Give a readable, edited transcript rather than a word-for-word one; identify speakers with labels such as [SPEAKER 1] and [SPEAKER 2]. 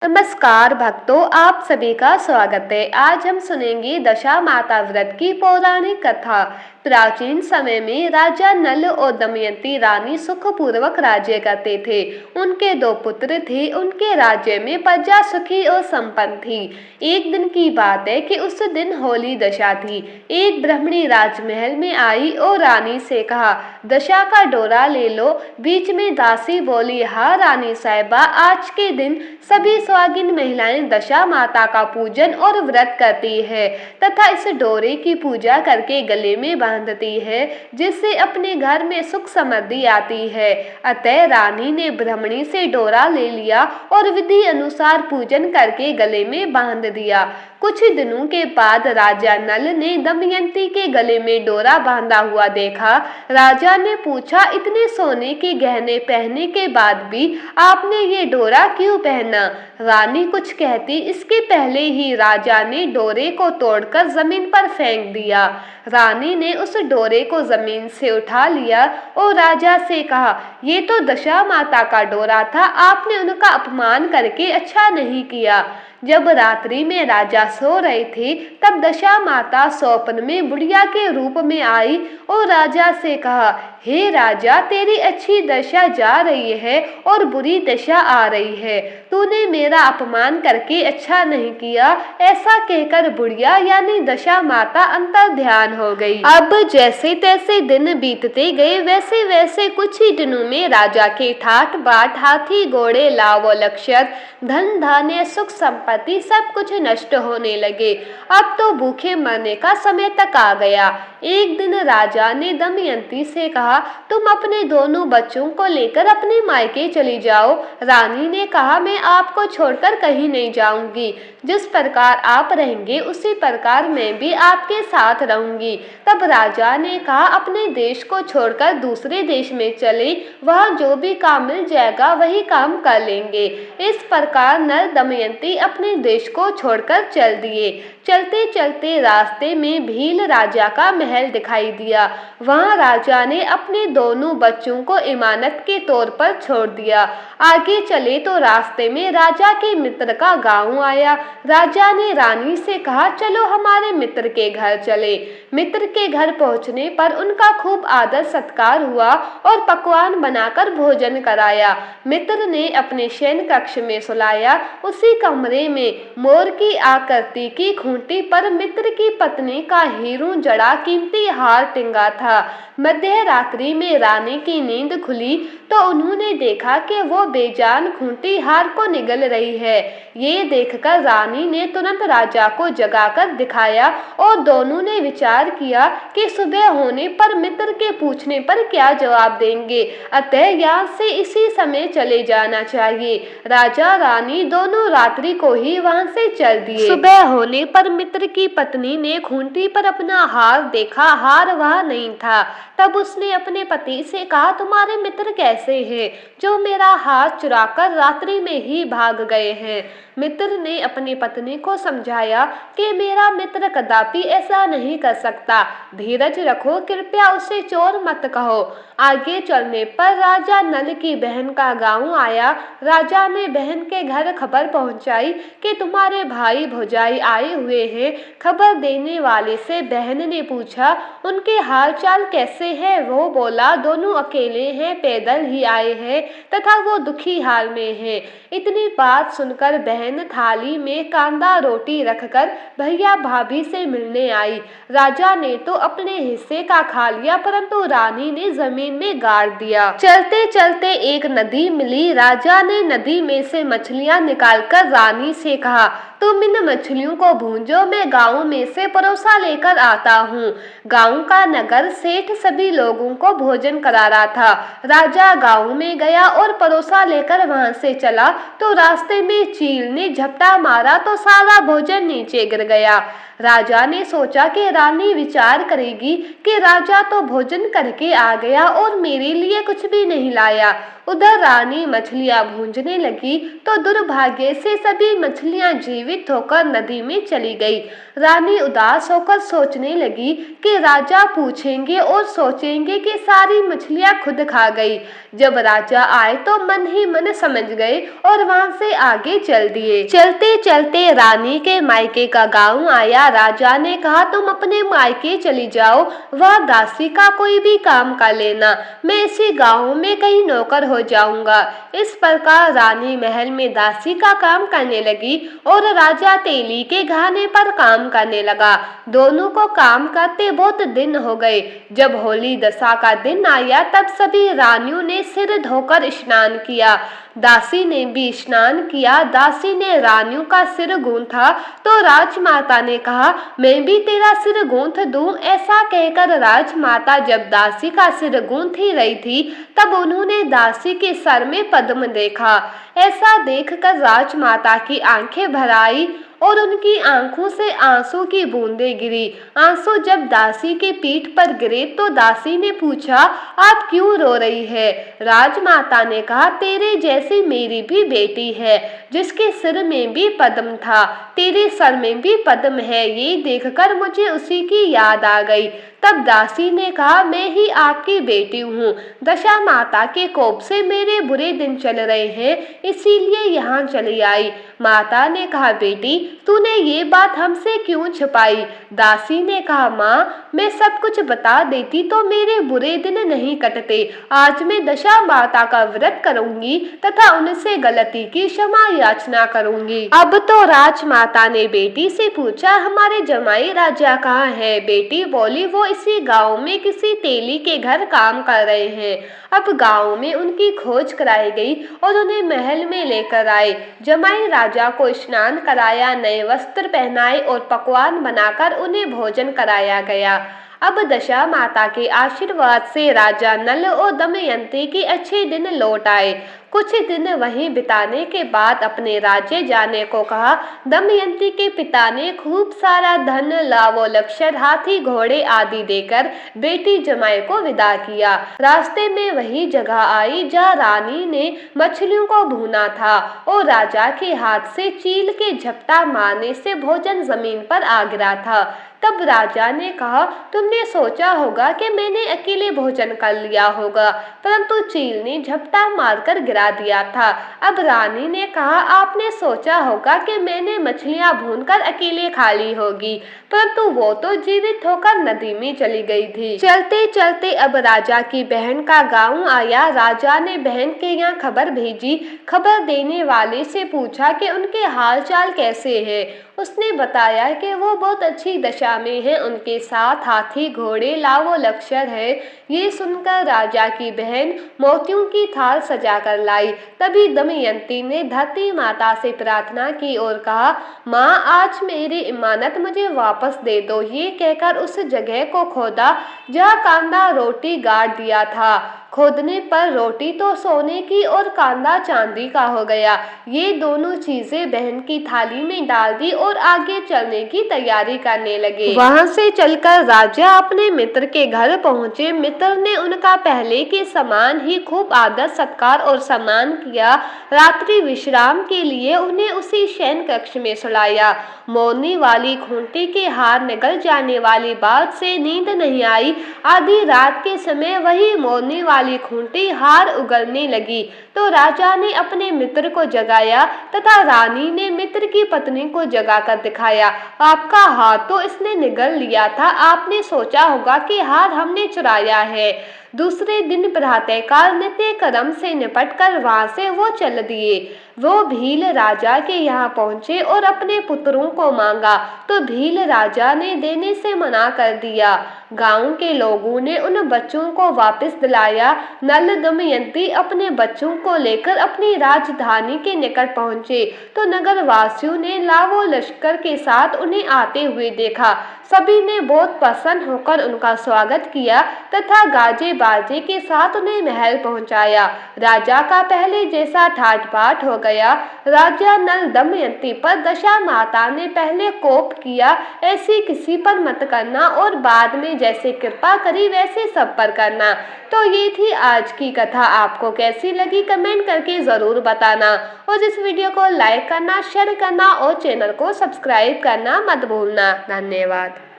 [SPEAKER 1] नमस्कार भक्तों, आप सभी का स्वागत है। आज हम सुनेंगे दशा माता व्रत की पौराणिक कथा। प्राचीन समय में राजा नल और दमयंती रानी सुखपूर्वक राज्य करते थे। उनके दो पुत्र थे। उनके राज्य में प्रजा सुखी और संपन्न थी। एक दिन की बात है कि उस दिन होली दशा थी। एक ब्राह्मणी राजमहल में आई और रानी से कहा, दशा का डोरा ले लो। बीच में दासी बोली, हाँ रानी साहिबा, आज के दिन सभी सुहागिन महिलाएं दशा माता का पूजन और व्रत करती है तथा इस डोरे की पूजा करके गले में बांधती है, जिससे अपने घर में सुख समृद्धि आती है। अतः रानी ने ब्राह्मणी से डोरा ले लिया और विधि अनुसार पूजन करके गले में बांध दिया। कुछ दिनों के बाद राजा नल ने दमयंती के गले में डोरा बांधा हुआ देखा। राजा ने पूछा, इतने सोने के गहने पहनने के बाद भी आपने ये डोरा क्यों पहना? रानी कुछ कहती, इसके पहले ही राजा ने डोरे को तोड़कर जमीन पर फेंक दिया। रानी ने उस डोरे को जमीन से उठा लिया और राजा से कहा, ये तो दशा माता का डोरा था, आपने उनका अपमान करके अच्छा नहीं किया। जब रात्रि में राजा सो रहे थे तब दशा माता स्वप्न में बुढ़िया के रूप में आई और राजा से कहा, हे राजा, तेरी अच्छी दशा जा रही है और बुरी दशा आ रही है। तूने मेरा अपमान करके अच्छा नहीं किया। ऐसा कहकर बुढ़िया यानी दशा माता अंतर ध्यान हो गई। अब जैसे तैसे दिन बीतते गए, वैसे वैसे कुछ ही दिनों में राजा के ठाट बाट, हाथी घोड़े लाव लक्षर, धन धान्य सुख संपत्ति सब कुछ नष्ट होने लगे। अब तो भूखे मरने का समय तक आ गया। एक दिन राजा ने दमयंती से कहा, तुम अपने दोनों बच्चों को लेकर अपने मायके चली जाओ। रानी ने कहा, मैं आपको छोड़कर कहीं नहीं जाऊंगी। जिस प्रकार आप रहेंगे उसी प्रकार मैं भी आपके साथ रहूंगी। तब राजा ने कहा, अपने देश को छोड़कर दूसरे देश में चले, वहाँ जो भी काम मिल जाएगा वही काम कर लेंगे। इस प्रकार नल दमयंती अपने देश को छोड़कर चल दिए। चलते चलते रास्ते में भील राजा का महल दिखाई दिया। वहाँ राजा ने अपने दोनों बच्चों को इमानत के तौर पर छोड़ दिया। आगे चले तो रास्ते में राजा के मित्र का गांव आया। राजा ने रानी से कहा, चलो हमारे मित्र के घर चले। मित्र के घर पहुंचने पर उनका खूब आदर सत्कार हुआ और पकवान बनाकर भोजन कराया। मित्र ने अपने शयन कक्ष में सुलाया। उसी कमरे में मोर की आकृति की खूंटी पर मित्र की पत्नी का हीरों जड़ा कीमती हार टिंगा था। मध्य रात्रि में रानी की नींद खुली तो उन्होंने देखा कि वो बेजान खूंटी हार को निगल रही है। ये देखकर रानी ने तुरंत राजा को जगाकर दिखाया और दोनों ने विचार किया कि सुबह होने पर मित्र के पूछने पर क्या जवाब देंगे। अतः यहाँ से इसी समय चले जाना चाहिए। राजा रानी दोनों रात्रि को ही वहाँ से चल दिए। सुबह होने पर मित्र की पत्नी ने खूंटी पर अपना हार देखा। हार वहाँ नहीं था। तब उसने अपने पति से कहा, तुम्हारे मित्र कैसे हैं जो मेरा हार चुराकर रात्रि में ही भाग गए हैं? मित्र ने अपनी पत्नी को समझाया कि मेरा मित्र कदापि ऐसा नहीं कर सकता। धीरज रखो, कृपया उसे चोर मत कहो। आगे चलने पर राजा नल की बहन का गांव आया। राजा ने बहन के घर खबर पहुंचाई कि तुम्हारे भाई भौजाई आए हुए हैं। खबर देने वाले से बहन ने पूछा, उनके हाल चाल कैसे हैं? वो बोला, दोनों अकेले हैं, पैदल ही आए हैं तथा वो दुखी हाल में हैं। इतनी बात सुनकर बहन थाली में कांदा रोटी रखकर भैया भाभी से मिलने आई। राजा ने तो अपने हिस्से का खा लिया, परंतु रानी ने जमीन में गाड़ दिया। चलते चलते एक नदी मिली। राजा ने नदी में से मछलियां निकालकर रानी से कहा, तुम इन मछलियों को भूंजो, मैं गांव में से परोसा लेकर आता हूँ। गांव का नगर सेठ सभी लोगों को भोजन करा रहा था। राजा गांव में गया और परोसा लेकर वहां से चला तो रास्ते में चील ने झपटा मारा तो सारा भोजन नीचे गिर गया। राजा ने सोचा कि रानी विचार करेगी कि राजा तो भोजन करके आ गया और मेरे लिए कुछ भी नहीं लाया। उधर रानी मछलियां भूंजने लगी तो दुर्भाग्य से सभी मछलियां जीवित होकर नदी में चली गई। रानी उदास होकर सोचने लगी कि राजा पूछेंगे और सोचेंगे कि सारी मछलियां खुद खा गई। जब राजा आए तो मन ही मन समझ गए और वहां से आगे चल दिए। चलते चलते रानी के मायके का गांव आया। राजा ने कहा, तुम अपने मायके चली जाओ, वह दासी का कोई भी काम कर लेना, मैं इसी गांव में कहीं नौकर हो जाऊंगा। इस प्रकार रानी महल में दासी का काम करने लगी और राजा तेली के घाने पर काम करने लगा। दोनों को काम करते बहुत दिन हो गए। जब होली दशा का दिन आया तब सभी रानियों ने सिर धोकर स्नान किया। दासी ने भी स्नान किया। दासी ने रानियों का सिर गूंथा तो राजमाता ने कहा, मैं भी तेरा सिर गूंथ दूं। ऐसा कहकर राजमाता जब दासी का सिर गूंथ ही रही थी तब उन्होंने दासी के सर में पद्म देखा। ऐसा देखकर राजमाता की आंखें भर आई और उनकी आंखों से आंसू की बूंदें गिरी। आंसू जब दासी के पीठ पर गिरे तो दासी ने पूछा, आप क्यों रो रही है? राजमाता ने कहा, तेरे जैसी मेरी भी बेटी है जिसके सिर में भी पद्म था, तेरे सर में भी पद्म है। ये देखकर मुझे उसी की याद आ गई। तब दासी ने कहा, मैं ही आपकी बेटी हूँ। दशा माता के कोप से मेरे बुरे दिन चल रहे हैं, इसीलिए यहाँ चली आई। माता ने कहा, बेटी तूने ये बात हमसे क्यों छिपाई? दासी ने कहा, माँ मैं सब कुछ बता देती तो मेरे बुरे दिन नहीं कटते। आज मैं दशा माता का व्रत करूंगी तथा उनसे गलती की क्षमा याचना करूंगी। अब तो राजमाता ने बेटी से पूछा, हमारे जमाई राजा कहाँ है? बेटी बोली, वो इसी गांव में किसी तेली के घर काम कर रहे हैं। अब गांव में उनकी खोज कराई गई और उन्हें महल में लेकर आए। जमाई राजा को स्नान कराया, नए वस्त्र पहनाए और पकवान बनाकर उन्हें भोजन कराया गया। अब दशा माता के आशीर्वाद से राजा नल और दमयंती के अच्छे दिन लौट आए। कुछ दिन वहीं बिताने के बाद अपने राज्य जाने को कहा। दमयंती के पिता ने खूब सारा धन, लावो लक्षण, हाथी घोड़े आदि देकर बेटी जमाई को विदा किया। रास्ते में वही जगह आई जहाँ रानी ने मछलियों को भूना था और राजा के हाथ से चील के झपटा मारने से भोजन जमीन पर आ गिरा था। तब राजा ने कहा, तुमने सोचा होगा कि मैंने अकेले भोजन कर लिया होगा, परंतु चील ने झपटा मारकर गिरा दिया था। अब रानी ने कहा, आपने सोचा होगा कि मैंने मछलियां भूनकर अकेले खा ली होगी, परंतु वो तो जीवित होकर नदी में चली गई थी। चलते चलते अब राजा की बहन का गांव आया। राजा ने बहन के यहाँ खबर भेजी। खबर देने वाले से पूछा कि उनके हाल चाल कैसे है। उसने बताया कि वो बहुत अच्छी दशा में है, उनके साथ हाथी घोड़े लावो लक्षण है। ये सुनकर राजा की बहन मोतियों की थाल सजा कर लाई। तभी दमयंती ने धरती माता से प्रार्थना की और कहा, माँ आज मेरी इमानत मुझे वापस दे दो। ये कहकर उस जगह को खोदा जहाँ कांदा रोटी गाड़ दिया था। खोदने पर रोटी तो सोने की और कांदा चांदी का हो गया। ये दोनों चीजें बहन की थाली में डाल दी और आगे चलने की तैयारी करने लगे। वहां से चलकर राजा अपने मित्र के घर पहुंचे। मित्र ने उनका पहले के समान ही खूब आदर सत्कार और सम्मान किया। रात्रि विश्राम के लिए उन्हें उसी शयन कक्ष में सुलाया। मोरनी वाली खूंटी के हार निगल जाने वाली बात से नींद नहीं आई। आधी रात के समय वही मोरनी वाली खूंटी हार उगलने लगी तो राजा ने अपने मित्र को जगाया तथा रानी ने मित्र की पत्नी को जगाकर दिखाया। आपका हार तो इसने निगल लिया था, आपने सोचा होगा कि हार हमने चुराया है। दूसरे दिन प्रातःकाल नित्य कर्म से निपटकर वहां से वो चल दिए। वो भील राजा के यहाँ पहुंचे और अपने पुत्रों को मांगा तो भील राजा ने देने से मना कर दिया। गांव के लोगों ने उन बच्चों को वापस दिलाया। नल दमयंती अपने बच्चों को लेकर अपनी राजधानी के निकट पहुंचे तो नगर वासियों ने लावो लश्कर के साथ उन्हें आते हुए देखा। सभी ने बहुत प्रसन्न होकर उनका स्वागत किया तथा गाजे बाजी के साथ उन्हें महल पहुंचाया। राजा का पहले जैसा ठाट बाट हो गया। राजा नल दमयंती पर दशा माता ने पहले कोप किया, ऐसी किसी पर मत करना, और बाद में जैसे कृपा करी वैसे सब पर करना। तो ये थी आज की कथा। आपको कैसी लगी कमेंट करके ज़रूर बताना, और इस वीडियो को लाइक करना, शेयर करना और चैनल को सब्सक्राइब करना मत भूलना। धन्यवाद।